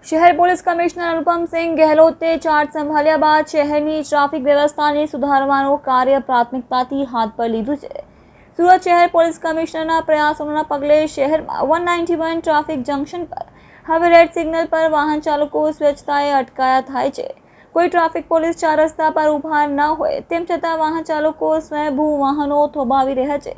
શહેર police commissioner Anupamsinh ગહેલોતે charge સંભાળ્યા બાદ શહેરની ટ્રાફિક વ્યવસ્થાને સુધારવાનું કાર્ય પ્રાથમિકતાથી હાથ પર લીધું છે। સુરત શહેર પોલીસ કમિશનરના પ્રયાસોના પગલે શહેરમાં 191 ટ્રાફિક જંકશન પર હવે રેડ સિગ્નલ પર વાહન ચાલકો સ્વચ્છતાએ અટકાયા થાય છે। કોઈ ટ્રાફિક પોલીસ ચાર રસ્તા પર ઊભા ન હોય તેમ છતાં વાહન ચાલકો સ્વયંભૂ વાહનો થોભાવી રહ્યા છે।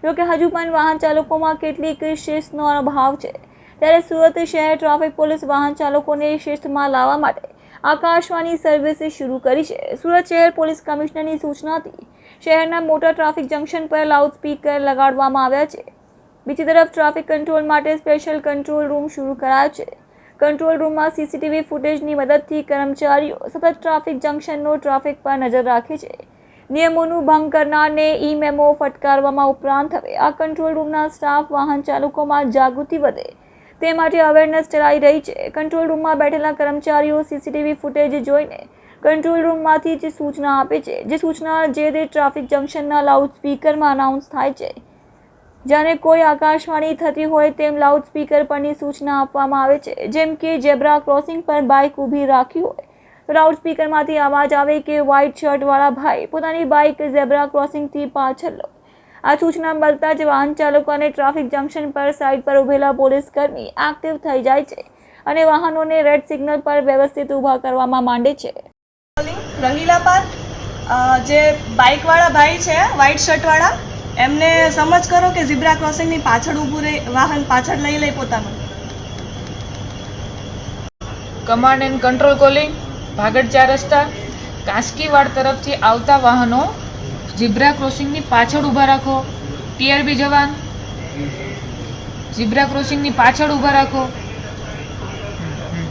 જોકે હજુ પણ વાહન ચાલકોમાં કેટલીક શિસ્તનો અભાવ છે। ત્યારે સુરત શહેર ટ્રાફિક પોલીસ વાહન ચાલકોને શિસ્તમાં લાવવા માટે આકાશવાણી સર્વિસ શરૂ કરી છે। સુરત શહેર પોલીસ કમિશનરની સૂચનાથી શહેરના મોટા ટ્રાફિક જંકશન પર લાઉડસ્પીકર લગાડવામાં આવ્યા છે। બીજી તરફ ટ્રાફિક કંટ્રોલ માટે સ્પેશિયલ કંટ્રોલ રૂમ શરૂ કરાયો છે। કંટ્રોલ રૂમમાં સીસીટીવી ફૂટેજની મદદથી કર્મચારીઓ સતત ટ્રાફિક જંકશનનો ટ્રાફિક પર નજર રાખે છે। નિયમોનું ભંગ કરનારને ઈ મેમો ફટકારવામાં ઉપરાંત હવે આ કંટ્રોલ રૂમના સ્ટાફ વાહન ચાલકોમાં જાગૃતિ વધે તે માટે અવેરનેસ ચલાવી રહી છે। કંટ્રોલ રૂમમાં બેઠેલા કર્મચારીઓ સીસીટીવી ફૂટેજ જોઈને કંટ્રોલ રૂમમાંથી જ સૂચના આપે છે, જે સૂચના જે તે ટ્રાફિક જંકશનના લાઉડસ્પીકરમાં અનાઉન્સ થાય છે। જાણે કોઈ આકાશવાણી થતી હોય તેમ લાઉડસ્પીકર પરની સૂચના આપવામાં આવે છે। જેમ કે ઝેબ્રા ક્રોસિંગ પર બાઇક ઊભી રાખી હોય તો લાઉડસ્પીકરમાંથી અવાજ આવે કે વ્હાઇટ શર્ટવાળા ભાઈ પોતાની બાઇક ઝેબ્રા ક્રોસિંગથી પાછળ લો। આ સૂચના મળતા જ વાહન ચાલકો અને ટ્રાફિક જંકશન પર સાઇડ પર ઉભેલા પોલીસ કર્મી એક્ટિવ થઈ જાય છે અને વાહનોને રેડ સિગ્નલ પર વ્યવસ્થિત ઊભા કરવામાં માંડે છે। રંગીલા પાર્ક જે બાઇકવાળા ભાઈ છે વ્હાઇટ શર્ટવાળા એમને સમજ કરો કે ઝીબ્રા ક્રોસિંગની પાછળ ઊભું રહી વાહન પાછળ લઈ લે પોતાનું। કમાન્ડ એન્ડ કંટ્રોલ કોલિંગ ભાગડ ચાર રસ્તા કાસ્કીવાડ તરફથી આવતા વાહનો ઝીબ્રા ક્રોસિંગની પાછળ ઊભા રાખો। ટીઆરબી જવાન ઝીબ્રા ક્રોસિંગની પાછળ ઊભા રાખો।